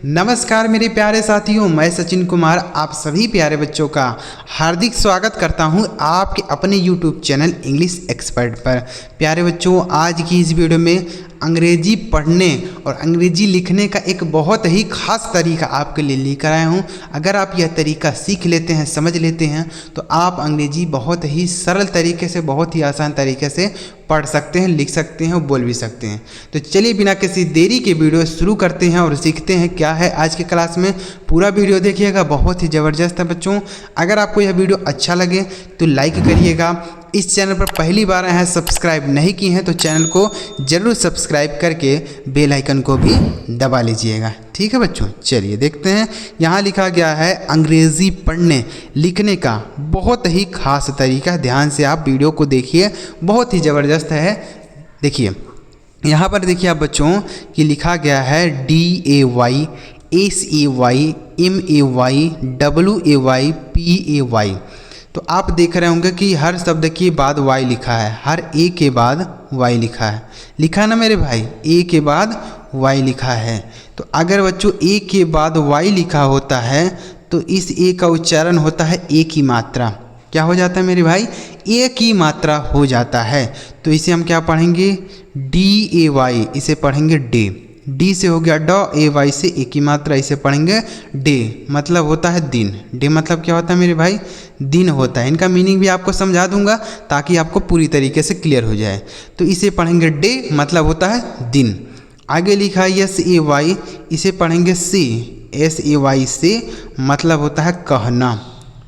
नमस्कार मेरे प्यारे साथियों, मैं सचिन कुमार आप सभी प्यारे बच्चों का हार्दिक स्वागत करता हूं आपके अपने YouTube चैनल इंग्लिश एक्सपर्ट पर। प्यारे बच्चों, आज की इस वीडियो में अंग्रेजी पढ़ने और अंग्रेजी लिखने का एक बहुत ही खास तरीका आपके लिए लेकर आया हूं। अगर आप यह तरीका सीख लेते हैं, समझ लेते हैं, तो आप अंग्रेजी बहुत ही सरल तरीके से, बहुत ही आसान तरीके से पढ़ सकते हैं, लिख सकते हैं और बोल भी सकते हैं। तो चलिए बिना किसी देरी के वीडियो शुरू करते हैं और सीखते हैं क्या है आज के क्लास में। पूरा वीडियो देखिएगा, बहुत ही ज़बरदस्त है बच्चों। अगर आपको यह वीडियो अच्छा लगे तो लाइक करिएगा। इस चैनल पर पहली बार आए हैं, सब्सक्राइब नहीं की हैं तो चैनल को ज़रूर सब्सक्राइब करके बेल आइकन को भी दबा लीजिएगा। ठीक है बच्चों, चलिए देखते हैं। यहाँ लिखा गया है अंग्रेज़ी पढ़ने लिखने का बहुत ही खास तरीका। ध्यान से आप वीडियो को देखिए, बहुत ही ज़बरदस्त है। देखिए यहाँ पर देखिए आप बच्चों कि लिखा गया है DAY SAY MAY WAY PAY। तो आप देख रहे होंगे कि हर शब्द के बाद वाई लिखा है, हर ए के बाद वाई लिखा है। लिखा ना मेरे भाई, ए के बाद वाई लिखा है। तो अगर बच्चों ए के बाद वाई लिखा होता है तो इस ए का उच्चारण होता है ए की मात्रा। क्या हो जाता है मेरे भाई? ए की मात्रा हो जाता है। तो इसे हम क्या पढ़ेंगे? DAY, इसे पढ़ेंगे डे। डी से हो गया ड, AY से ए की मात्रा, इसे पढ़ेंगे डे, मतलब होता है दिन। डे मतलब क्या होता है मेरे भाई? दिन होता है। इनका मीनिंग भी आपको समझा दूंगा ताकि आपको पूरी तरीके से क्लियर हो जाए। तो इसे पढ़ेंगे डे, मतलब होता है दिन। आगे लिखा है SAY, इसे पढ़ेंगे से। SAY से मतलब होता है कहना।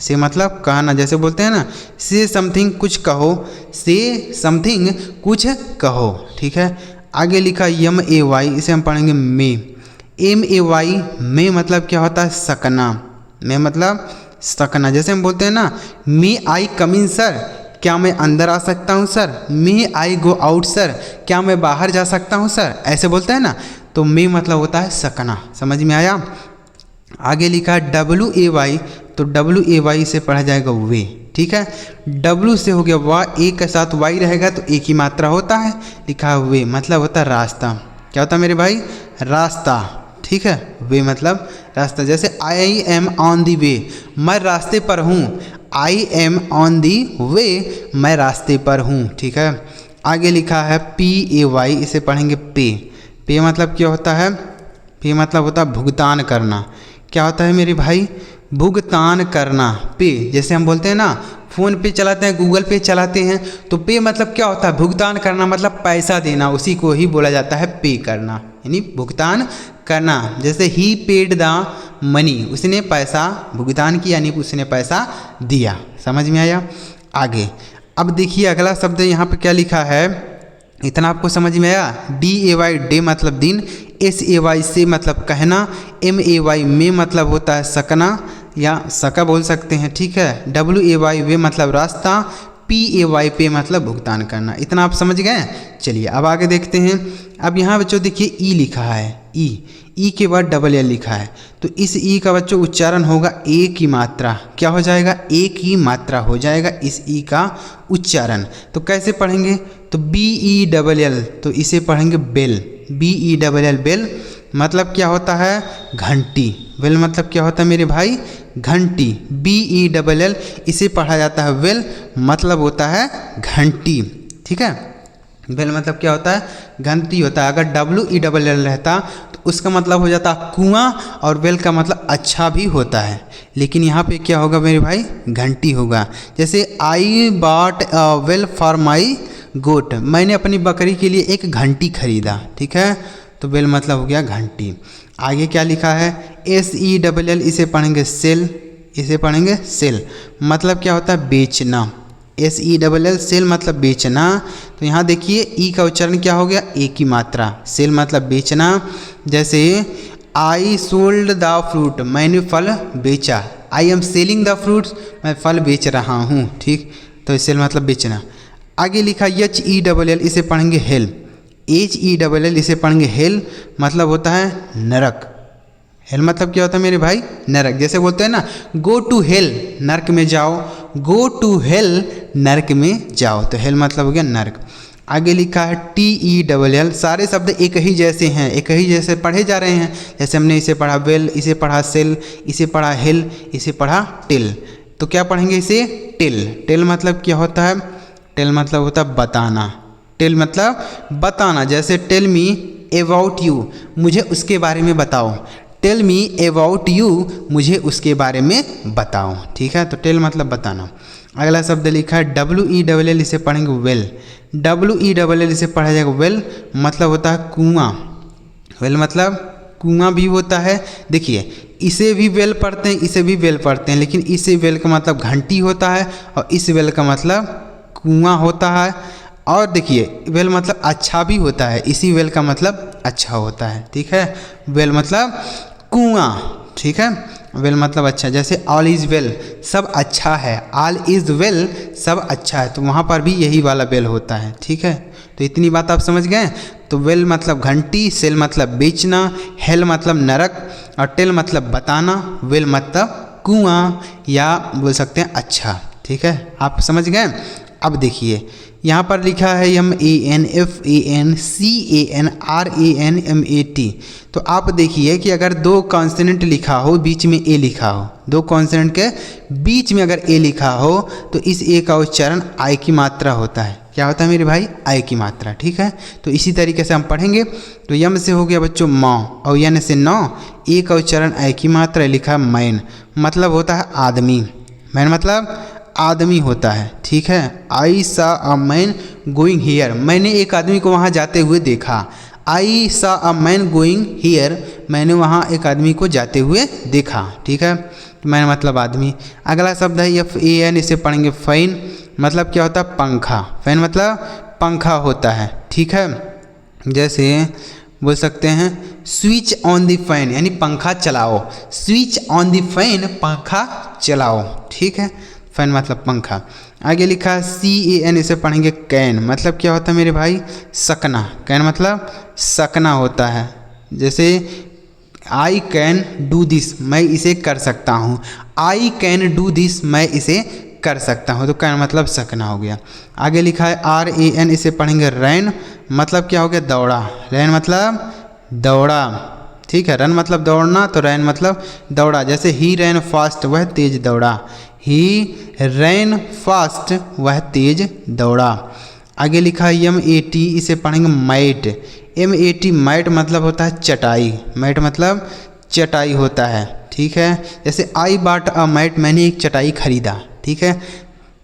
से मतलब कहना, जैसे बोलते हैं ना, से समथिंग कुछ कहो, से समथिंग कुछ कहो। ठीक है। आगे लिखा MAY, इसे हम पढ़ेंगे मे। MAY मे मतलब क्या होता है? सकना। मे मतलब सकना। जैसे हम बोलते हैं ना, मे आई कम इन सर, क्या मैं अंदर आ सकता हूँ सर? मे आई गो आउट सर, क्या मैं बाहर जा सकता हूँ सर? ऐसे बोलते हैं ना, तो मे मतलब होता है सकना। समझ में आया? आगे लिखा है WAY, तो WAY से पढ़ा जाएगा वे। ठीक है। W से हो गया वाह, ए के साथ वाई रहेगा तो ए की मात्रा होता है। लिखा है वे, मतलब होता है रास्ता। क्या होता है मेरे भाई? रास्ता। ठीक है। वे मतलब रास्ता। जैसे आई एम ऑन दी वे, मैं रास्ते पर हूँ। आई एम ऑन दी वे, मैं रास्ते पर हूँ। ठीक है। आगे लिखा है PAY, इसे पढ़ेंगे पे। पे मतलब क्या होता है? पे मतलब होता है भुगतान करना। क्या होता है मेरे भाई? भुगतान करना। पे, जैसे हम बोलते हैं ना, फ़ोन पे चलाते हैं, गूगल पे चलाते हैं, तो पे मतलब क्या होता है? भुगतान करना, मतलब पैसा देना। उसी को ही बोला जाता है पे करना, यानी भुगतान करना। जैसे ही पेड द मनी, उसने पैसा भुगतान किया, यानी उसने पैसा दिया। समझ में आया? आगे अब देखिए अगला शब्द यहाँ पे क्या लिखा है, इतना आपको समझ में आया? DAY डे मतलब दिन, SAY से मतलब कहना, MAY में मतलब होता है सकना या सका बोल सकते हैं। ठीक है। WAY वे मतलब रास्ता, PAY पे मतलब भुगतान करना। इतना आप समझ गए? चलिए अब आगे देखते हैं। अब यहाँ बच्चों देखिए ई लिखा है, ई के बाद LL लिखा है, तो इस ई का बच्चों उच्चारण होगा ए की मात्रा। क्या हो जाएगा? ए की मात्रा हो जाएगा इस ई का उच्चारण। तो कैसे पढ़ेंगे? तो BELL, तो इसे पढ़ेंगे बेल। BELL बेल मतलब क्या होता है? घंटी। बेल मतलब क्या होता है मेरे भाई? घंटी। BELL इसे पढ़ा जाता है वेल, मतलब होता है घंटी। ठीक है। बेल मतलब क्या होता है? घंटी होता है। अगर WELL रहता तो उसका मतलब हो जाता कुआं, और वेल का मतलब अच्छा भी होता है। लेकिन यहाँ पे क्या होगा मेरे भाई? घंटी होगा। जैसे I bought a well for my goat, मैंने अपनी बकरी के लिए एक घंटी खरीदा। ठीक है। तो बेल मतलब हो गया घंटी। आगे क्या लिखा है? SELL, इसे पढ़ेंगे सेल। इसे पढ़ेंगे सेल, मतलब क्या होता है? बेचना। SELL सेल मतलब बेचना। तो यहाँ देखिए ई का उच्चारण क्या हो गया? ए की मात्रा। सेल मतलब बेचना। जैसे आई सोल्ड द फ्रूट, मैंने फल बेचा। I am selling the fruits, मैं फल बेच रहा हूँ। ठीक। तो सेल मतलब बेचना। आगे लिखा HELL, इसे पढ़ेंगे हेल। HELL इसे पढ़ेंगे हेल, मतलब होता है नरक। हेल मतलब क्या होता है मेरे भाई? नरक। जैसे बोलते हैं ना, गो टू हेल, नरक में जाओ। गो टू हेल, नरक में जाओ। तो हेल मतलब हो गया नरक। आगे लिखा है TELL, सारे शब्द एक ही जैसे हैं, एक ही जैसे पढ़े जा रहे हैं। जैसे हमने इसे पढ़ा वेल, इसे पढ़ा सेल, इसे पढ़ा हिल, इसे पढ़ा टिल, तो क्या पढ़ेंगे इसे टिल। टिल मतलब क्या होता है? टिल मतलब होता है बताना। टिल मतलब बताना। जैसे टेल मी अबाउट यू, मुझे उसके बारे में बताओ। टेल मी अबाउट यू, मुझे उसके बारे में बताओ। ठीक है, तो टेल मतलब बताना। अगला शब्द लिखा है WELL, इसे पढ़ेंगे वेल। WELL इसे पढ़ा जाएगा वेल, मतलब होता है कुआं। वेल मतलब कुआं भी होता है। देखिए इसे भी वेल पढ़ते हैं, इसे भी वेल पढ़ते हैं, लेकिन इस वेल का मतलब घंटी होता है और इस वेल का मतलब कुआं होता है। और देखिए वेल मतलब अच्छा भी होता है, इसी वेल का मतलब अच्छा होता है। ठीक है, वेल मतलब कुआं। ठीक है, वेल मतलब अच्छा। जैसे ऑल इज़ वेल, सब अच्छा है। ऑल इज़ वेल, सब अच्छा है, तो वहाँ पर भी यही वाला वेल होता है। ठीक है, तो इतनी बात आप समझ गए। तो वेल मतलब घंटी, सेल मतलब बेचना, हेल मतलब नरक और टेल मतलब बताना, वेल मतलब कुआं या बोल सकते हैं अच्छा। ठीक है, आप समझ गए। अब देखिए यहाँ पर लिखा है MANFANCANRANMAT, तो आप देखिए कि अगर दो कॉन्सोनेंट लिखा हो, बीच में ए लिखा हो, दो कॉन्सोनेंट के बीच में अगर ए लिखा हो, तो इस ए का उच्चारण आई की मात्रा होता है। क्या होता है मेरे भाई? आई की मात्रा। ठीक है, तो इसी तरीके से हम पढ़ेंगे। तो यम से हो गया बच्चों मौ, और यन से नौ, ए का उच्चारण आई की मात्रा, लिखा मैन, मतलब होता है आदमी। मैन मतलब आदमी होता है। ठीक है, आई सा अ मैन गोइंग हियर, मैंने एक आदमी को वहाँ जाते हुए देखा। आई सा अ मैन गोइंग हियर, मैंने वहाँ एक आदमी को जाते हुए देखा। ठीक है, तो मैन मतलब आदमी। अगला शब्द है FAN, इसे पढ़ेंगे फैन, मतलब क्या होता है? पंखा। फैन मतलब पंखा होता है। ठीक है, जैसे बोल सकते हैं स्विच ऑन द फैन, यानी पंखा चलाओ। स्विच ऑन द फैन, पंखा चलाओ। ठीक है, फैन मतलब पंखा। आगे लिखा है CAN, इसे पढ़ेंगे कैन, मतलब क्या होता है मेरे भाई? सकना। कैन मतलब सकना होता है। जैसे आई कैन डू दिस, मैं इसे कर सकता हूँ। आई कैन डू दिस, मैं इसे कर सकता हूँ, तो कैन मतलब सकना हो गया। आगे लिखा है RAN, इसे पढ़ेंगे रैन, मतलब क्या हो गया? दौड़ा। रैन मतलब दौड़ा। ठीक है, रन मतलब दौड़ना, तो रैन मतलब दौड़ा। जैसे ही रैन फास्ट, वह तेज दौड़ा। ही रैन फास्ट, वह तेज दौड़ा। आगे लिखा है MAT, इसे पढ़ेंगे मैट। MAT मैट मतलब होता है चटाई। मैट मतलब चटाई होता है। ठीक है, जैसे आई बाट अ मैट, मैंने एक चटाई खरीदा। ठीक है,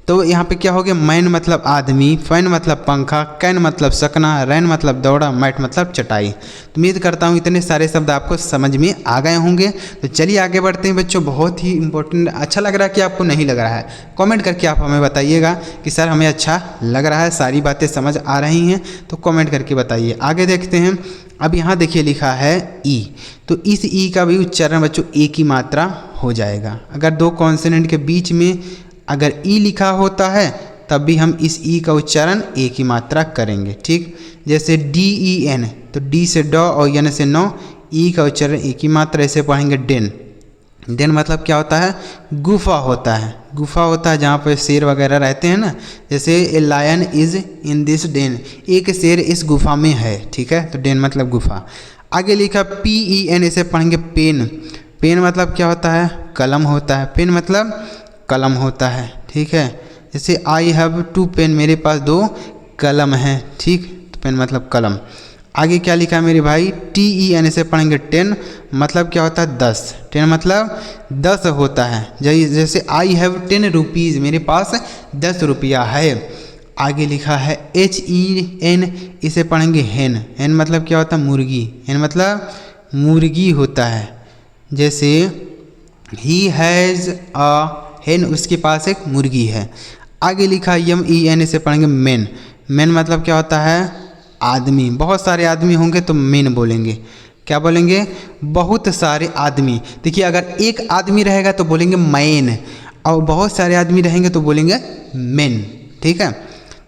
तो यहाँ पे क्या हो गया? मैन मतलब आदमी, फैन मतलब पंखा, कैन मतलब सकना, रैन मतलब दौड़ा, मैट मतलब चटाई। तो उम्मीद करता हूँ इतने सारे शब्द आपको समझ में आ गए होंगे। तो चलिए आगे बढ़ते हैं बच्चों। बहुत ही इंपॉर्टेंट, अच्छा लग रहा है कि आपको नहीं लग रहा है? कमेंट करके आप हमें बताइएगा कि सर हमें अच्छा लग रहा है, सारी बातें समझ आ रही हैं, तो कमेंट करके बताइए। आगे देखते हैं। अब यहाँ देखिए लिखा है ई, तो इस ई का भी उच्चारण बच्चों ए की मात्रा हो जाएगा। अगर दो कॉन्सोनेंट के बीच में अगर ई लिखा होता है, तब भी हम इस ई का उच्चारण ए की मात्रा करेंगे। ठीक, जैसे DEN, तो डी से डॉ और यन से नौ, ई का उच्चारण ए की मात्रा, ऐसे पढ़ेंगे डेन। डेन मतलब क्या होता है? गुफा होता है। गुफा होता है जहाँ पर शेर वगैरह रहते हैं ना, जैसे a lion is in this den, एक शेर इस गुफा में है। ठीक है, तो डेन मतलब गुफा। आगे लिखा PEN, इसे पढ़ेंगे पेन। पेन मतलब क्या होता है? कलम होता है। पेन मतलब कलम होता है। ठीक है, जैसे आई हैव 2 पेन, मेरे पास 2 कलम हैं। ठीक, तो पेन मतलब कलम। आगे क्या लिखा है मेरे भाई? TEN, से पढ़ेंगे 10, मतलब क्या होता है? 10। 10 मतलब 10 होता है। जैसे आई हैव 10 रुपीज़, मेरे पास 10 रुपया है। आगे लिखा है HEN, इसे पढ़ेंगे हेन। हेन मतलब क्या होता है? मुर्गी। हेन मतलब मुर्गी होता है। जैसे ही हैज़ अ हेन, उसके पास एक मुर्गी है। आगे लिखा MEN, इसे पढ़ेंगे मैन। मैन मतलब क्या होता है? आदमी। बहुत सारे आदमी होंगे तो मैन बोलेंगे। क्या बोलेंगे? बहुत सारे आदमी। देखिए अगर एक आदमी रहेगा तो बोलेंगे मैन, और बहुत सारे आदमी रहेंगे तो बोलेंगे मैन। ठीक है,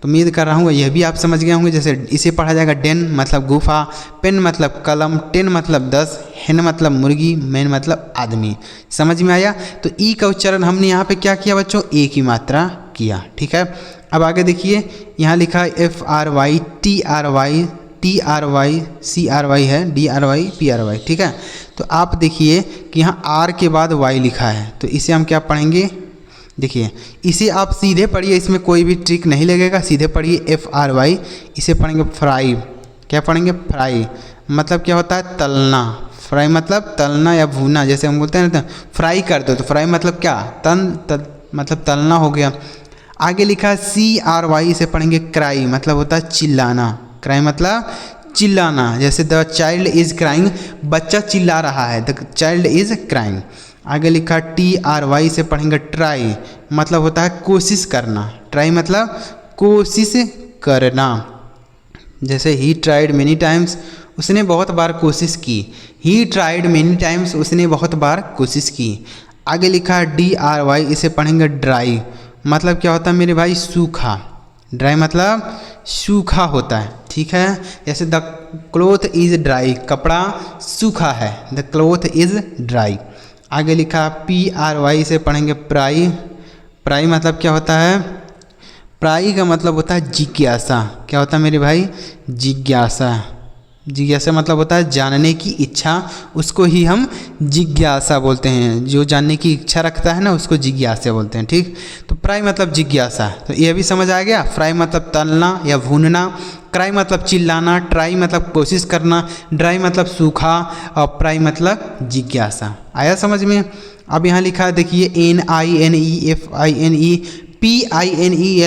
तो उम्मीद कर रहा हूँ यह भी आप समझ गए होंगे। जैसे इसे पढ़ा जाएगा डेन मतलब गुफा, पेन मतलब कलम, 10 मतलब 10, हेन मतलब मुर्गी, मैन मतलब आदमी। समझ में आया? तो ई का उच्चारण हमने यहाँ पे क्या किया बच्चों? ए की मात्रा किया। ठीक है, अब आगे देखिए यहाँ लिखा है FRY TRY TRY CRY है DRY PRY। ठीक है, तो आप देखिए कि यहाँ R के बाद Y लिखा है, तो इसे हम क्या पढ़ेंगे, देखिए इसे आप सीधे पढ़िए, इसमें कोई भी ट्रिक नहीं लगेगा, सीधे पढ़िए FRY, इसे पढ़ेंगे फ्राई। क्या पढ़ेंगे, फ्राई मतलब क्या होता है, तलना। फ्राई मतलब तलना या भूनना, जैसे हम बोलते हैं ना फ्राई कर दो, तो फ्राई मतलब क्या, मतलब तलना हो गया। आगे लिखा है CRY, इसे पढ़ेंगे क्राई, मतलब होता है चिल्लाना। क्राई मतलब चिल्लाना, जैसे द चाइल्ड इज़ क्राइंग, बच्चा चिल्ला रहा है, द चाइल्ड इज़ क्राइंग। आगे लिखा TRY, से पढ़ेंगे ट्राई, मतलब होता है कोशिश करना। ट्राई मतलब कोशिश करना, जैसे ही ट्राइड मेनी टाइम्स, उसने बहुत बार कोशिश की। ही ट्राइड मेनी टाइम्स, उसने बहुत बार कोशिश की। आगे लिखा है DRY, इसे पढ़ेंगे ड्राई, मतलब क्या होता है मेरे भाई, सूखा। ड्राई मतलब सूखा होता है। ठीक है, जैसे द क्लोथ इज़ ड्राई, कपड़ा सूखा है, द क्लोथ इज़ ड्राई। आगे लिखा PRY, से पढ़ेंगे प्राई। प्राई मतलब क्या होता है, प्राई का मतलब होता है जिज्ञासा। क्या होता है मेरे भाई, जिज्ञासा। जिज्ञासा मतलब होता है जानने की इच्छा, उसको ही हम जिज्ञासा बोलते हैं। जो जानने की इच्छा रखता है ना, उसको जिज्ञासा बोलते हैं। ठीक, तो प्राई मतलब जिज्ञासा, तो ये भी समझ आ गया। फ्राई मतलब तलना या भूनना, क्राई मतलब चिल्लाना, ट्राई मतलब कोशिश करना, ड्राई मतलब सूखा, और प्राई मतलब जिज्ञासा। आया समझ में। अब यहाँ लिखा है देखिए NINE FINE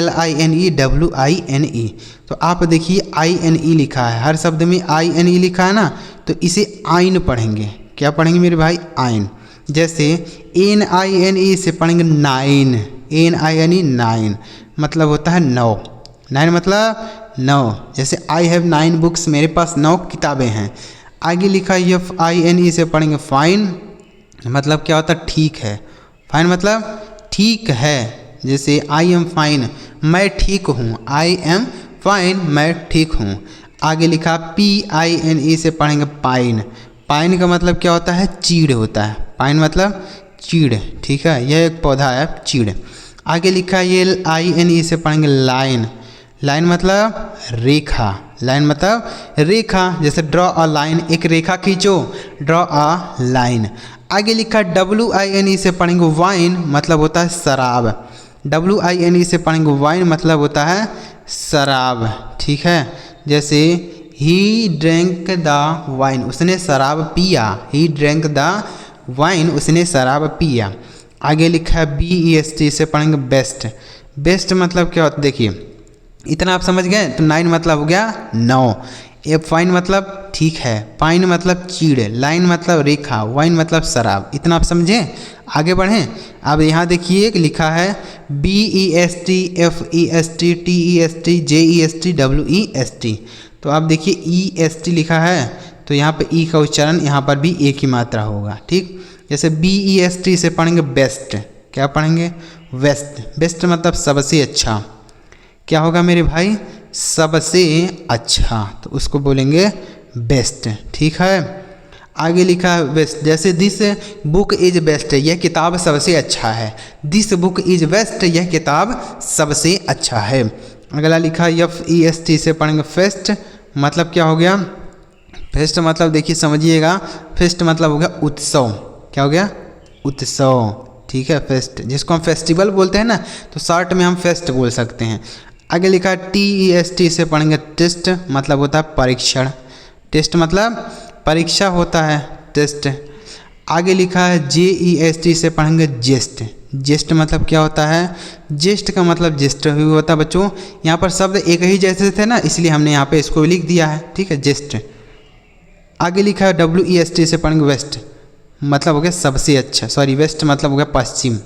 LINE तो आप देखिए INE लिखा है, हर शब्द में INE लिखा है ना, तो इसे आइन पढ़ेंगे। क्या पढ़ेंगे मेरे भाई, आइन। जैसे NINE से पढ़ेंगे नाइन, NINE नाइन मतलब होता है 9, नाइन मतलब 9। जैसे आई हैव 9 बुक्स, मेरे पास 9 किताबें हैं। आगे लिखा है FINE, से पढ़ेंगे फाइन, मतलब क्या होता है, ठीक है। फाइन मतलब ठीक है, जैसे आई एम फाइन, मैं ठीक हूँ, आई एम फाइन, मैं ठीक हूँ। आगे लिखा PINE, से पढ़ेंगे पाइन। पाइन का मतलब क्या होता है, चीड़ होता है। पाइन मतलब चीड़। ठीक है, यह एक पौधा है चीड़। आगे लिखा है LINE, से पढ़ेंगे लाइन। लाइन मतलब रेखा, लाइन मतलब रेखा, जैसे ड्रॉ अ लाइन, एक रेखा खींचो, ड्रॉ अ लाइन। आगे लिखा WINE, से पढ़ेंगे वाइन, मतलब होता है शराब। WINE, से पढ़ेंगे वाइन, मतलब होता है शराब। ठीक है, जैसे ही ड्रैंक द वाइन, उसने शराब पिया। ही ड्रैंक द वाइन, उसने शराब पिया। आगे लिखा है BEST, से पढ़ेंगे बेस्ट। बेस्ट मतलब क्या होता है, देखिए इतना आप समझ गए, तो 9 मतलब हो गया 9। फाइन मतलब ठीक है, पाइन मतलब चीड़, लाइन मतलब रेखा, वाइन मतलब शराब। इतना आप समझें, आगे बढ़ें। अब यहाँ देखिए लिखा है BEST FEST TEST JEST WEST, तो आप देखिए EST लिखा है, तो यहाँ पे ई का उच्चारण यहाँ पर भी एक ही मात्रा होगा। ठीक, जैसे BEST, से पढ़ेंगे बेस्ट। क्या पढ़ेंगे, बेस्ट। बेस्ट मतलब सबसे अच्छा। क्या होगा मेरे भाई, सबसे अच्छा, तो उसको बोलेंगे बेस्ट। ठीक है, आगे लिखा है बेस्ट, जैसे दिस बुक इज बेस्ट, यह किताब सबसे अच्छा है। दिस बुक इज बेस्ट, यह किताब सबसे अच्छा है। अगला लिखा है FEST, से पढ़ेंगे फेस्ट, मतलब क्या हो गया, फेस्ट मतलब देखिए समझिएगा, फेस्ट मतलब हो गया उत्सव। क्या हो गया, उत्सव। ठीक है, फेस्ट जिसको हम फेस्टिवल बोलते हैं ना, तो शॉर्ट में हम फेस्ट बोल सकते हैं। आगे लिखा है TEST, से पढ़ेंगे टेस्ट, मतलब होता है परीक्षण। टेस्ट मतलब परीक्षा होता है, टेस्ट। आगे लिखा है JEST, से पढ़ेंगे जेस्ट। जेस्ट मतलब क्या होता है, जेस्ट का मतलब जेस्ट ही होता है बच्चों। यहाँ पर शब्द एक ही जैसे थे ना, इसलिए हमने यहाँ पे इसको लिख दिया है। ठीक है, जेस्ट। आगे लिखा है WEST, से पढ़ेंगे वेस्ट, मतलब हो गया सबसे अच्छा, सॉरी वेस्ट मतलब हो गया पश्चिम।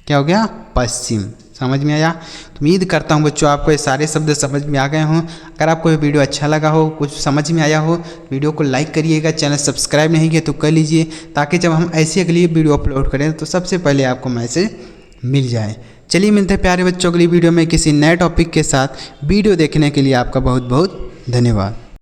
क्या हो गया, पश्चिम। समझ में आया। तो उम्मीद करता हूँ बच्चों आपको ये सारे शब्द समझ में आ गए हों। अगर आपको ये वीडियो अच्छा लगा हो, कुछ समझ में आया हो, वीडियो को लाइक करिएगा। चैनल सब्सक्राइब नहीं किया तो कर लीजिए, ताकि जब हम ऐसी अगली वीडियो अपलोड करें तो सबसे पहले आपको मैसेज मिल जाए। चलिए मिलते हैं प्यारे बच्चों अगली वीडियो में किसी नए टॉपिक के साथ। वीडियो देखने के लिए आपका बहुत बहुत धन्यवाद।